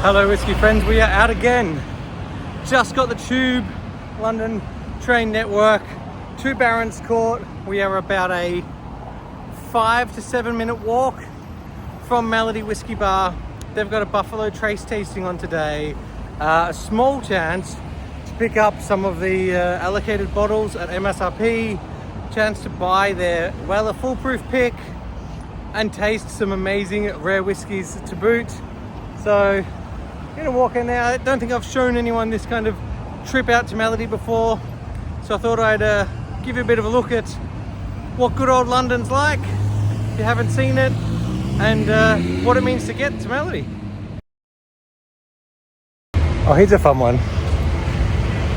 Hello whiskey friends, we are out again. Just got the Tube London train network to Barron's Court. We are about a 5 to 7 minute walk from Melody Whiskey Bar. They've got a Buffalo Trace tasting on today. A small chance to pick up some of the allocated bottles at MSRP. Chance to buy their Weller foolproof pick and taste some amazing rare whiskies to boot. So I'm gonna walk in there. I don't think I've shown anyone this kind of trip out to Melody before, so I thought I'd give you a bit of a look at what good old London's like if you haven't seen it, and what it means to get to Melody. Oh, here's a fun one.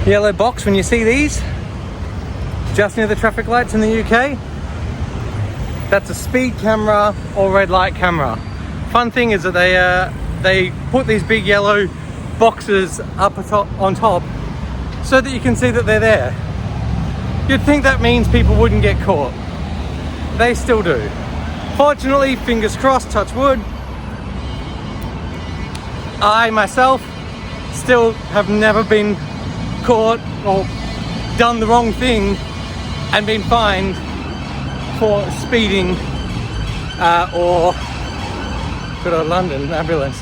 Yellow box, when you see these just near the traffic lights in the UK, that's a speed camera or red light camera. Fun thing is that they put these big yellow boxes up on top so that you can see that they're there. You'd think that means people wouldn't get caught. They still do. Fortunately, fingers crossed, touch wood, I myself still have never been caught or done the wrong thing and been fined for speeding or good old London ambulance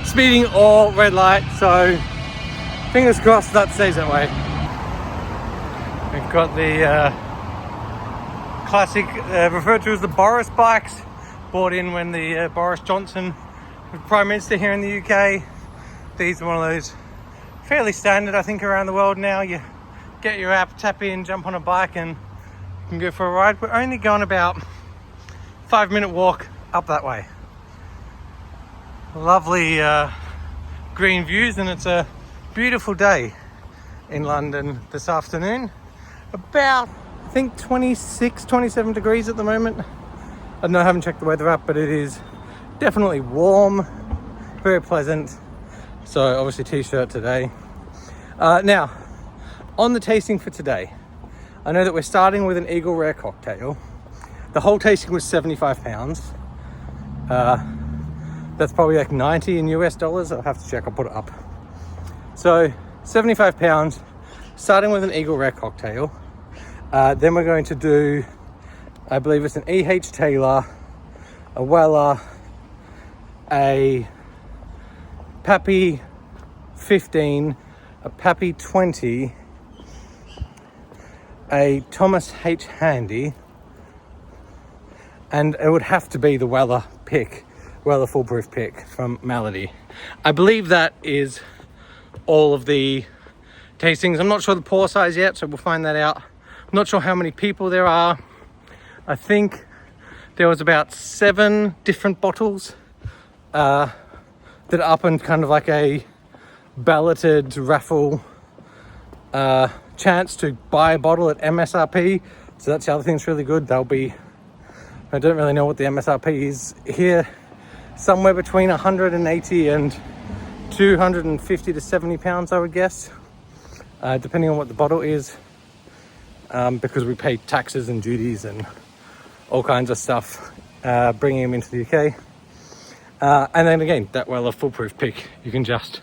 speeding or red light, so fingers crossed that stays that way. We've got the classic referred to as the Boris bikes, bought in when the Boris Johnson was Prime Minister here in the UK. These are one of those fairly standard, I think, around the world now. You get your app, tap in, jump on a bike and you can go for a ride. We're only going about 5 minute walk up that way. Lovely green views, and it's a beautiful day in London this afternoon. About, I think, 26, 27 degrees at the moment. I don't know, I haven't checked the weather app, but it is definitely warm, very pleasant. So obviously t-shirt today. Now, on the tasting for today, I know that we're starting with an Eagle Rare cocktail. The whole tasting was £75. That's probably like 90 in US dollars. I'll have to check, I'll put it up. So £75, starting with an Eagle Rare cocktail. Then we're going to do, I believe it's an E.H. Taylor, a Weller, a Pappy 15, a Pappy 20, a Thomas H. Handy, and it would have to be the Weller pick, Weller foolproof pick from Melody. I believe that is all of the tastings. I'm not sure the pour size yet, so we'll find that out. I'm not sure how many people there are. I think there was about 7 different bottles that are up in kind of like a balloted raffle chance to buy a bottle at MSRP. So that's the other thing that's really good. They'll be, I don't really know what the MSRP is here, somewhere between 180 and 250 to 70 pounds, I would guess, depending on what the bottle is, because we pay taxes and duties and all kinds of stuff bringing them into the UK. And then again, that Weller foolproof pick you can just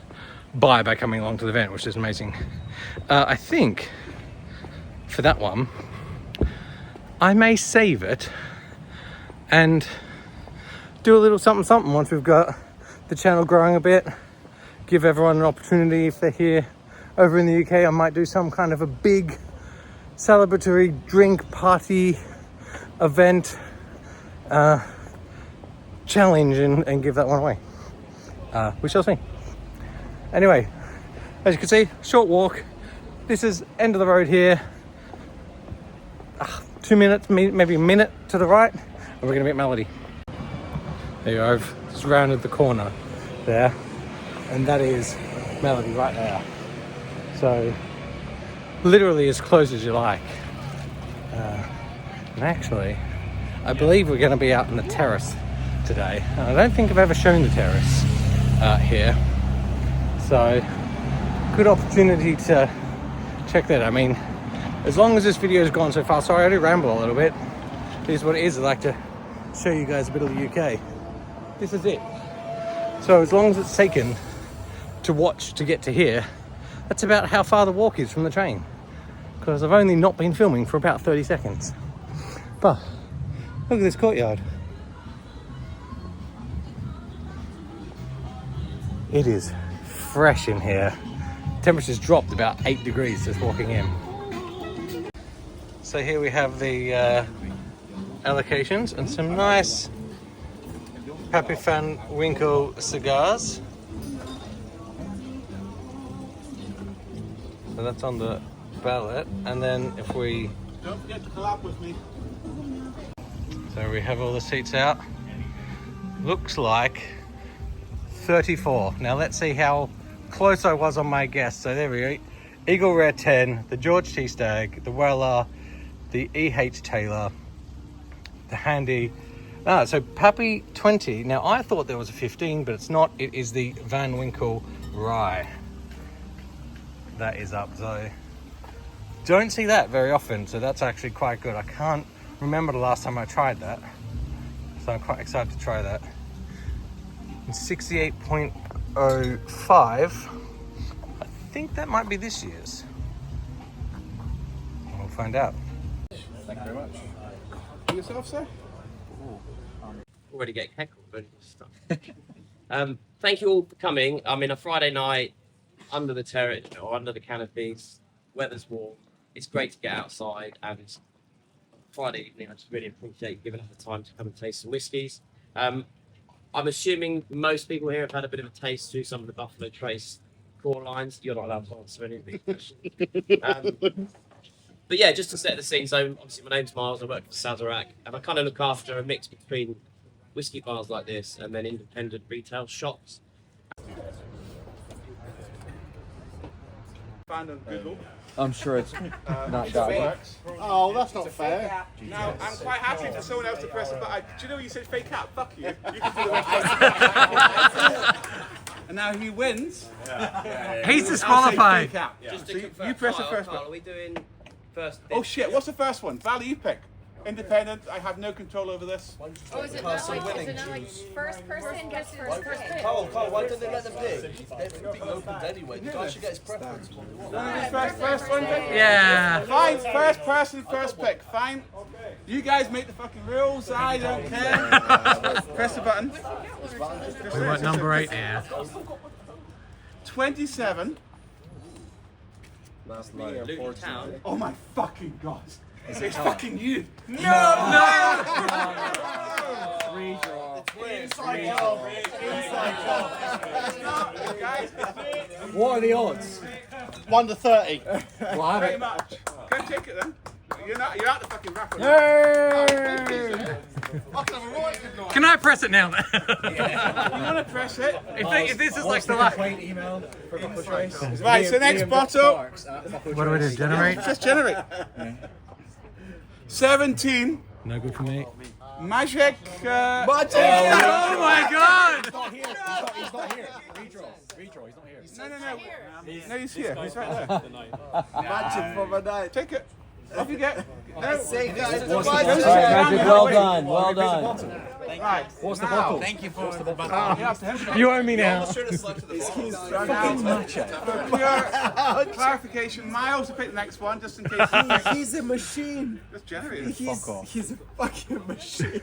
buy by coming along to the event, which is amazing. I think for that one, I may save it and do a little something once we've got the channel growing a bit. Give everyone an opportunity. If they're here over in the UK, I might do some kind of a big celebratory drink party event challenge and give that one away. We shall see. Anyway, as you can see, short walk. This is end of the road here. 2 minutes, maybe a minute to the right, and we're gonna be at Melody. There you go, I've just rounded the corner there, and that is Melody right there. So literally as close as you like. And actually, I believe we're going to be out on the terrace today. And I don't think I've ever shown the terrace here. So good opportunity to check that. I mean, as long as this video has gone so far, sorry I do ramble a little bit. It is what it is. I like to show you guys a bit of the UK. This is it. So as long as it's taken to watch to get to here, that's about how far the walk is from the train. Because I've only not been filming for about 30 seconds. But look at this courtyard. It is fresh in here. Temperature's dropped about 8 degrees just walking in. So here we have the allocations and some nice Pappy Van Winkle cigars. So that's on the ballot, and then if we don't forget to collab with me. So we have all the seats out. Looks like 34. Now let's see how close I was on my guess. So there we go. Eagle Rare 10, the George T Stag, the Weller, the E.H. Taylor, the Handy. So Pappy 20. Now I thought there was a 15, but it's not. It is the Van Winkle Rye. That is up, so don't see that very often, so that's actually quite good. I can't remember the last time I tried that, so I'm quite excited to try that. And 68.05, I think that might be this year's. We'll find out. Thank you very much. Yourself, sir? Already getting heckled, but stuff. Thank you all for coming. I mean, a Friday night under the terrace or under the canopies, weather's warm. It's great to get outside, and Friday evening, I just really appreciate giving us the time to come and taste some whiskies. I'm assuming most people here have had a bit of a taste through some of the Buffalo Trace core lines. You're not allowed to answer any of these questions. But yeah, just to set the scene, so obviously my name's Miles, I work for Sazerac, and I kind of look after a mix between whiskey bars like this and then independent retail shops. Find on Google. I'm sure it's not that. Oh, that's not fair. Now, I'm quite happy for someone else to press the button. Do you know you said fake out? Fuck you. You can do the rest. And now he wins. He's disqualified. Just to So confirm, you press the Kyle, first Kyle, button. are we doing first? Oh shit, what's the first one? Val, you pick. Independent, I have no control over this. Oh, is it not like first person gets first pick? Carl, why don't they let them pick? Everything opens anyway. The guy should get his preference. First one, Yeah. fine, first person, first pick, fine. You guys make the fucking rules, I don't care. Press the button. We want number 8 there. 27. Luton Town. Oh my fucking god. It's fucking you. What are the odds? 1 to 30. We'll have Pretty it. much. Go take it then. You're out the fucking raffle. Can I press it now then? You want to press it? if this is like the last. Email for Buffalo Trace. Right, so next bottle. What do we do? Generate? Just generate. 17. No good for me. Magic. Oh my god! He's not here. Redraw. He's not here. No, he's here. He's right there. Magic for my night. Take it. Off you get. No. Magic, well done. Right. What's the bottle? Thank you for the button. You owe me now. Clarification. Miles to pick the next one, just in case. He's a machine. Just generate it. He's a fucking machine.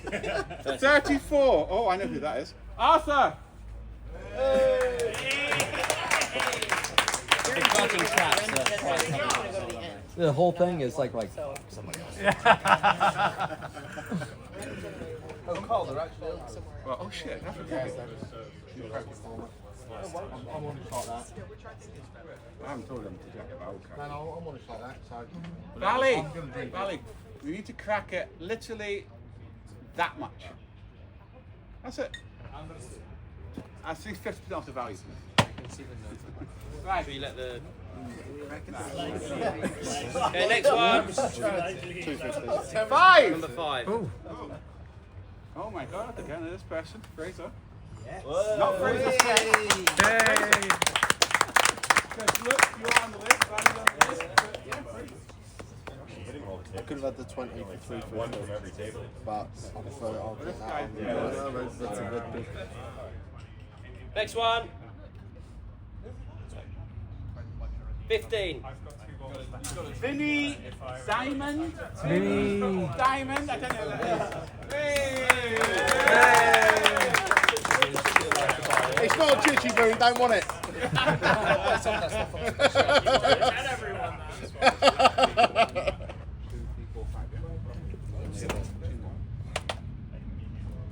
34. Oh, I know who that is. Arthur. The whole thing is like somebody else. Oh, they're actually somewhere. Well, oh shit. I haven't told them to take it out. I want to try that. So. Valley, we need to crack it literally that much. That's it. I think 50% off the value. Right. Should we let the... Okay, next one. 5. Number 5. Ooh. Oh my god, again, this person, Fraser. Yes. Not Fraser. Hey. Because look, you're on the list, Valley's on the list. But, yeah, Fraser. could have had the 20 for 350. But I prefer it. I'll get that. That's a good pick. Next one. 15. Vinny Diamond. Vinny. Diamond. I don't know what that is. It's not a chichi, but we don't want it.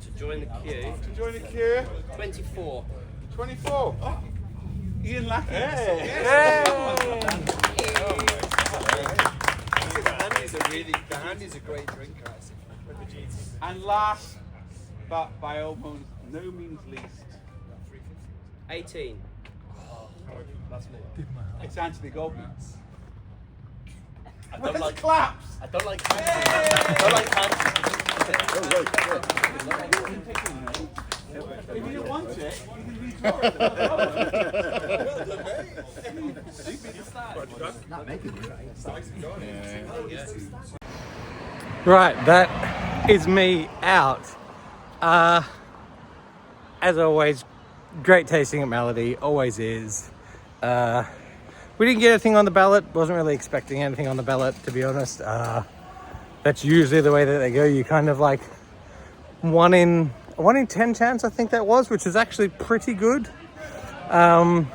To join the queue. To join the queue. 24. 24. Oh, Ian Lackey. The handy's a great drinker. And last, but by almost no means least, 18. it's Anthony Goldman. I don't like claps. I don't like handy. I don't like handy. If you don't want it, you can redraw it. Right, that is me out. As always, great tasting at Melody, always is. We didn't get anything on the ballot, wasn't really expecting anything on the ballot, to be honest. That's usually the way that they go. You kind of like 1 in 10 chance, I think that was, which is actually pretty good. So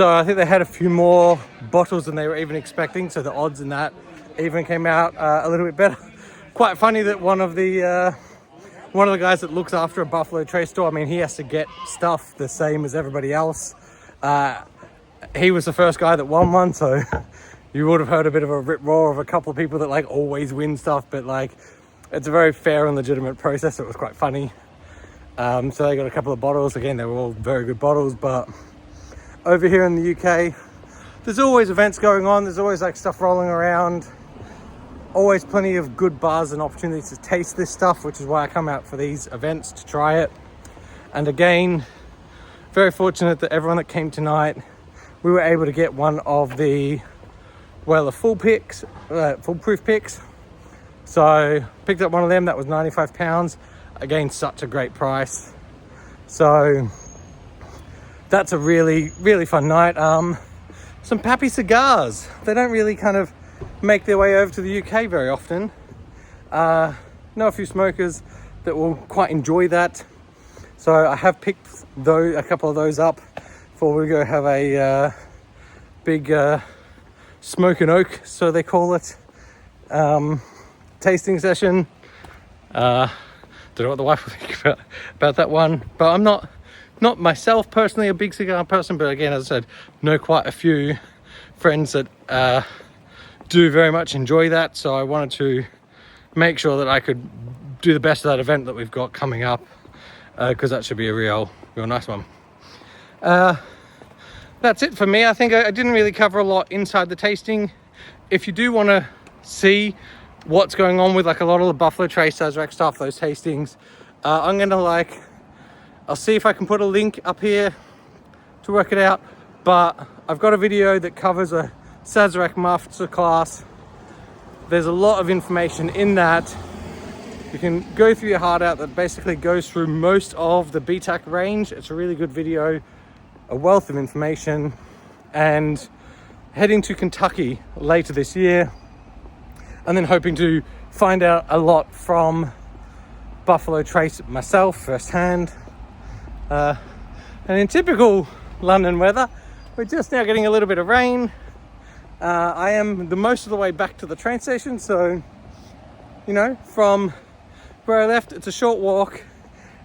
I think they had a few more bottles than they were even expecting, so the odds in that even came out a little bit better. Quite funny that one of the guys that looks after a Buffalo Trace store, I mean, he has to get stuff the same as everybody else. He was the first guy that won one, so you would have heard a bit of a rip roar of a couple of people that like always win stuff, but like it's a very fair and legitimate process. It was quite funny. So they got a couple of bottles. Again, they were all very good bottles, but over here in the UK, there's always events going on. There's always like stuff rolling around. Always plenty of good bars and opportunities to taste this stuff, which is why I come out for these events to try it. And again, very fortunate that everyone that came tonight, we were able to get one of the foolproof picks. So picked up one of them. That was £95. Again, such a great price. So that's a really, really fun night. Some Pappy cigars. They don't really kind of make their way over to the UK very often. Know a few smokers that will quite enjoy that. So I have picked a couple of those up before we go have a big smoke and oak, so they call it, tasting session. Don't know what the wife will think about that one, but I'm not myself personally a big cigar person, but again, as I said, know quite a few friends that do very much enjoy that, so I wanted to make sure that I could do the best of that event that we've got coming up, because that should be a real nice one. That's it for me. I think I didn't really cover a lot inside the tasting. If you do want to see what's going on with like a lot of the Buffalo Trace Sazerac stuff, those tastings, I'm gonna I'll see if I can put a link up here to work it out, but I've got a video that covers a Sazerac master class. There's a lot of information in that. You can go through your heart out that basically goes through most of the BTAC range. It's a really good video, a wealth of information, and heading to Kentucky later this year, and then hoping to find out a lot from Buffalo Trace myself firsthand. And in typical London weather, we're just now getting a little bit of rain. I am the most of the way back to the train station, so you know, from where I left, it's a short walk.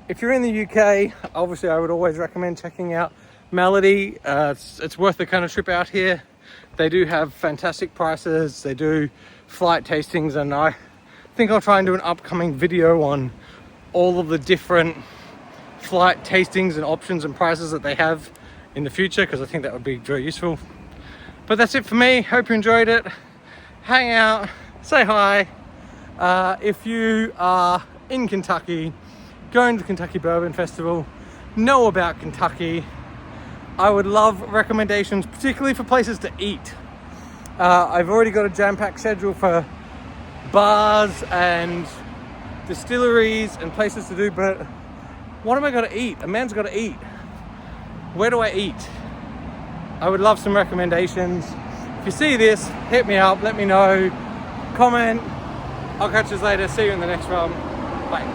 If you're in the UK, obviously I would always recommend checking out Melody. It's worth the kind of trip out here. They do have fantastic prices. They do flight tastings, and I think I'll try and do an upcoming video on all of the different flight tastings and options and prices that they have in the future, because I think that would be very useful. But that's it for me. Hope you enjoyed it. Hang out, say hi. If you are in Kentucky, going to the Kentucky Bourbon Festival, know about Kentucky, I would love recommendations, particularly for places to eat. I've already got a jam-packed schedule for bars and distilleries and places to do, but what am I gonna eat? A man's gotta eat. Where do I eat? I would love some recommendations. If you see this, hit me up, let me know, comment. I'll catch you later. See you in the next one. Bye.